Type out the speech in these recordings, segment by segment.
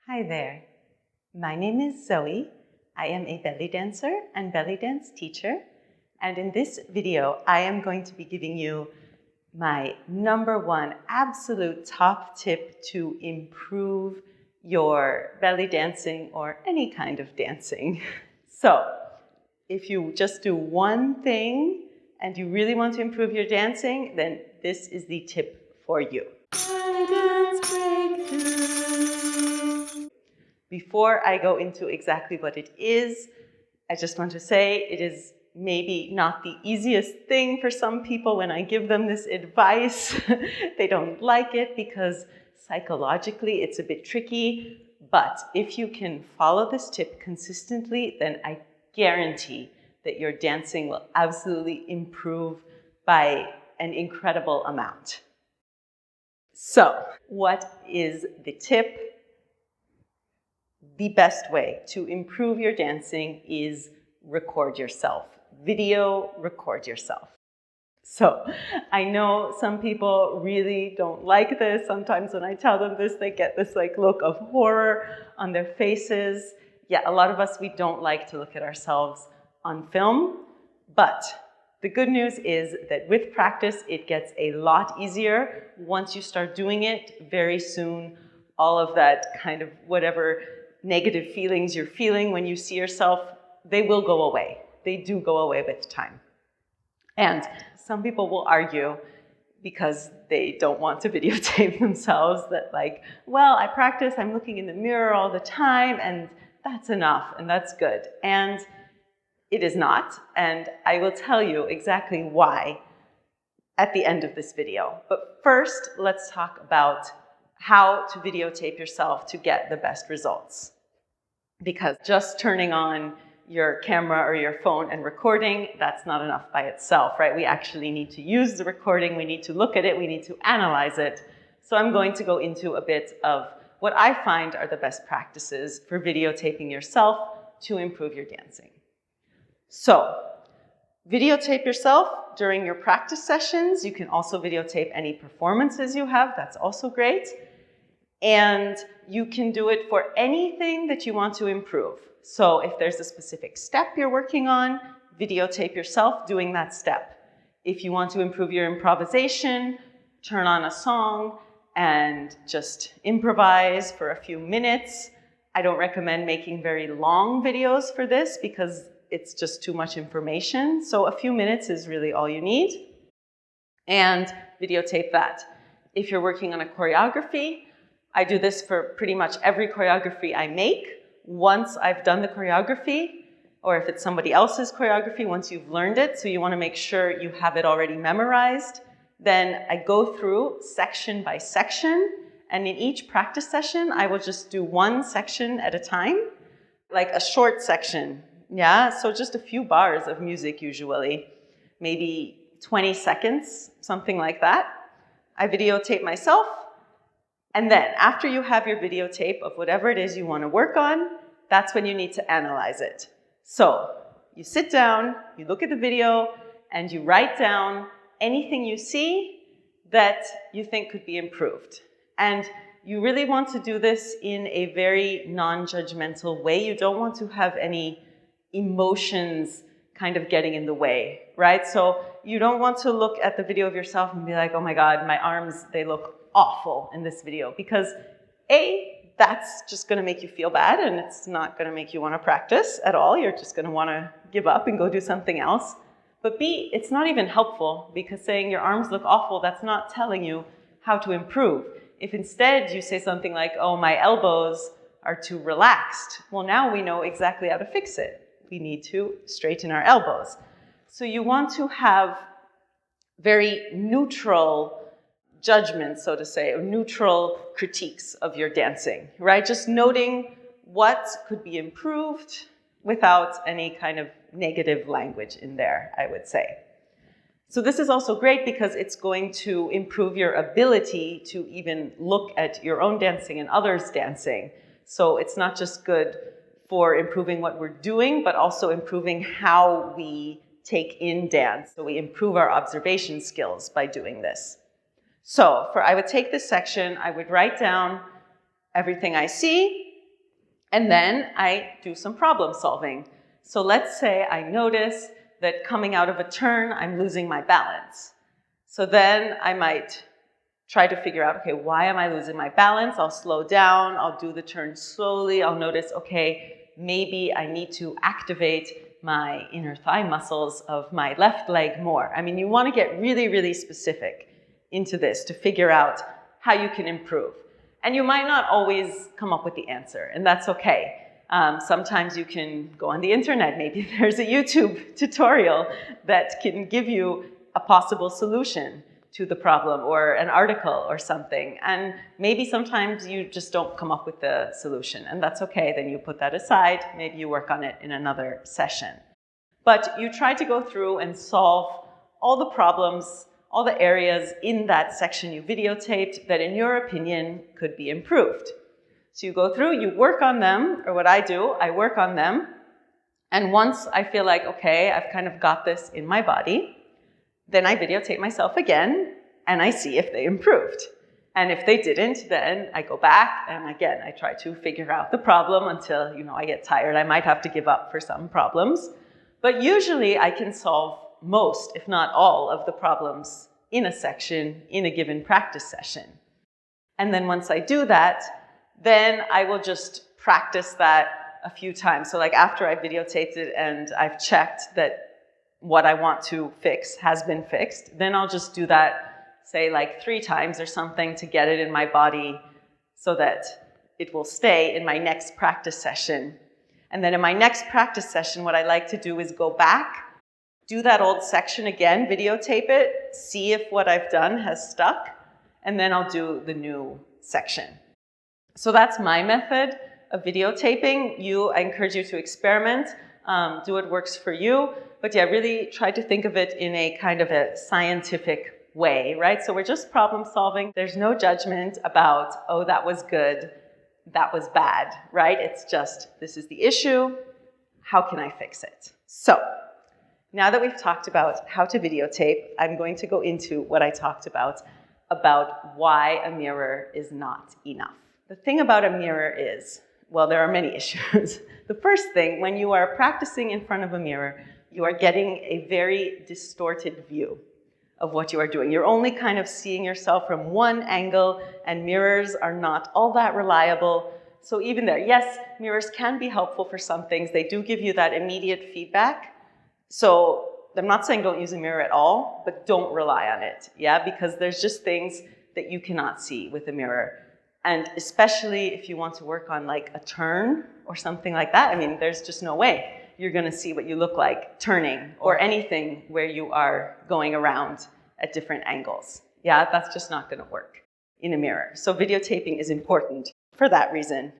Hi there. My name is Zoe. I am a belly dancer and belly dance teacher. And in this video, I am going to be giving you my #1 absolute top tip to improve your belly dancing or any kind of dancing. So, if you just do one thing and you really want to improve your dancing, then this is the tip for you. Bellydance Breakdown. Before I go into exactly what it is, I just want to say it is maybe not the easiest thing for some people when I give them this advice. They don't like it because psychologically it's a bit tricky. But if you can follow this tip consistently, then I guarantee that your dancing will absolutely improve by an incredible amount. So, what is the tip? The best way to improve your dancing is record yourself. Video, record yourself. So I know some people really don't like this. Sometimes when I tell them this, they get this look of horror on their faces. Yeah, a lot of us, we don't like to look at ourselves on film. But the good news is that with practice, it gets a lot easier. Once you start doing it, very soon, all of that kind of whatever negative feelings you're feeling when you see yourself, they will go away. They do go away with time. And some people will argue, because they don't want to videotape themselves, that well, I practice, I'm looking in the mirror all the time, and that's enough, and that's good. And it is not, and I will tell you exactly why at the end of this video. But first, let's talk about how to videotape yourself to get the best results. Because just turning on your camera or your phone and recording, that's not enough by itself, right? We actually need to use the recording, we need to look at it, we need to analyze it. So I'm going to go into a bit of what I find are the best practices for videotaping yourself to improve your dancing. So, videotape yourself during your practice sessions. You can also videotape any performances you have, that's also great. And you can do it for anything that you want to improve. So if there's a specific step you're working on, videotape yourself doing that step. If you want to improve your improvisation, turn on a song and just improvise for a few minutes. I don't recommend making very long videos for this because it's just too much information. So a few minutes is really all you need. And videotape that. If you're working on a choreography, I do this for pretty much every choreography I make. Once I've done the choreography, or if it's somebody else's choreography, once you've learned it, so you want to make sure you have it already memorized, then I go through section by section, and in each practice session, I will just do one section at a time, like a short section, yeah? So just a few bars of music usually, maybe 20 seconds, something like that. I videotape myself. And then after you have your videotape of whatever it is you want to work on, that's when you need to analyze it. So you sit down, you look at the video, and you write down anything you see that you think could be improved. And you really want to do this in a very non-judgmental way. You don't want to have any emotions kind of getting in the way, right? So you don't want to look at the video of yourself and be like, oh my God, my arms, they look awful in this video, because A, that's just going to make you feel bad and it's not going to make you want to practice at all. You're just going to want to give up and go do something else. But B, it's not even helpful, because saying your arms look awful, that's not telling you how to improve. If instead you say something like, oh, my elbows are too relaxed, well, now we know exactly how to fix it. We need to straighten our elbows. So you want to have very neutral judgments, so to say, or neutral critiques of your dancing, right? Just noting what could be improved without any kind of negative language in there, I would say. So this is also great because it's going to improve your ability to even look at your own dancing and others' dancing. So it's not just good for improving what we're doing, but also improving how we take in dance. So we improve our observation skills by doing this. So I would take this section, I would write down everything I see, And then I do some problem solving. So let's say I notice that coming out of a turn, I'm losing my balance. So then I might try to figure out, okay, why am I losing my balance? I'll slow down, I'll do the turn slowly, I'll notice, okay, maybe I need to activate my inner thigh muscles of my left leg more. I mean, you want to get really, really specific into this to figure out how you can improve. And you might not always come up with the answer, and that's okay. Sometimes you can go on the internet. Maybe there's a YouTube tutorial that can give you a possible solution to the problem, or an article or something. And maybe sometimes you just don't come up with the solution, and that's okay. Then you put that aside. Maybe you work on it in another session. But you try to go through and solve all the problems, all the areas in that section you videotaped that in your opinion could be improved. So you go through, you work on them, or what I do, I work on them. And once I feel like, okay, I've kind of got this in my body, then I videotape myself again and I see if they improved. And if they didn't, then I go back and again, I try to figure out the problem until, I get tired. I might have to give up for some problems. But usually I can solve most, if not all, of the problems in a section, in a given practice session. And then once I do that, then I will just practice that a few times. So like after I videotaped it and I've checked that what I want to fix has been fixed, then I'll just do that, say like 3 times or something to get it in my body so that it will stay in my next practice session. And then in my next practice session, what I like to do is go back, do that old section again, videotape it, see if what I've done has stuck, and then I'll do the new section. So that's my method of videotaping. I encourage you to experiment, do what works for you, but yeah, really try to think of it in a kind of a scientific way, right? So we're just problem solving. There's no judgment about, oh, that was good, that was bad, right? It's just, this is the issue, how can I fix it? So, now that we've talked about how to videotape, I'm going to go into what I talked about why a mirror is not enough. The thing about a mirror is, well, there are many issues. The first thing, when you are practicing in front of a mirror, you are getting a very distorted view of what you are doing. You're only kind of seeing yourself from one angle, and mirrors are not all that reliable. So even there, yes, mirrors can be helpful for some things. They do give you that immediate feedback. So I'm not saying don't use a mirror at all, but don't rely on it, yeah? Because there's just things that you cannot see with a mirror. And especially if you want to work on like a turn or something like that, I mean, there's just no way you're gonna see what you look like turning or anything where you are going around at different angles. Yeah, that's just not gonna work in a mirror. So videotaping is important for that reason.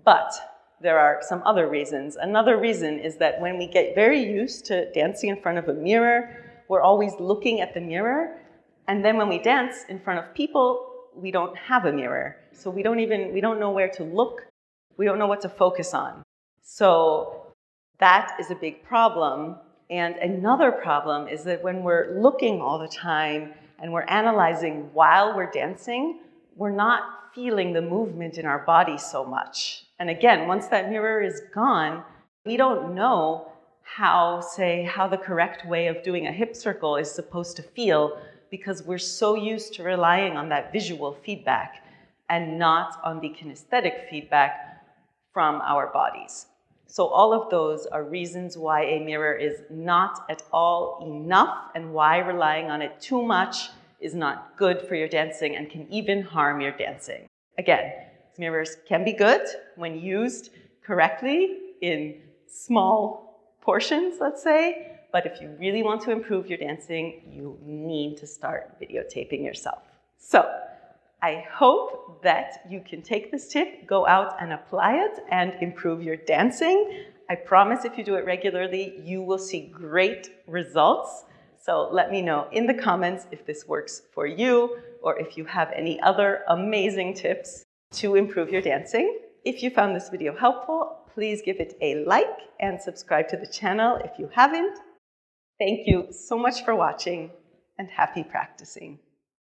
But there are some other reasons. Another reason is that when we get very used to dancing in front of a mirror, we're always looking at the mirror. And then when we dance in front of people, we don't have a mirror. So we don't know where to look. We don't know what to focus on. So that is a big problem. And another problem is that when we're looking all the time and we're analyzing while we're dancing, we're not feeling the movement in our body so much. And again, once that mirror is gone, we don't know how the correct way of doing a hip circle is supposed to feel because we're so used to relying on that visual feedback and not on the kinesthetic feedback from our bodies. So all of those are reasons why a mirror is not at all enough and why relying on it too much is not good for your dancing and can even harm your dancing. Again, mirrors can be good when used correctly in small portions, let's say, but if you really want to improve your dancing, you need to start videotaping yourself. So I hope that you can take this tip, go out and apply it, and improve your dancing. I promise if you do it regularly, you will see great results. So let me know in the comments if this works for you or if you have any other amazing tips to improve your dancing. If you found this video helpful, please give it a like and subscribe to the channel if you haven't. Thank you so much for watching and happy practicing.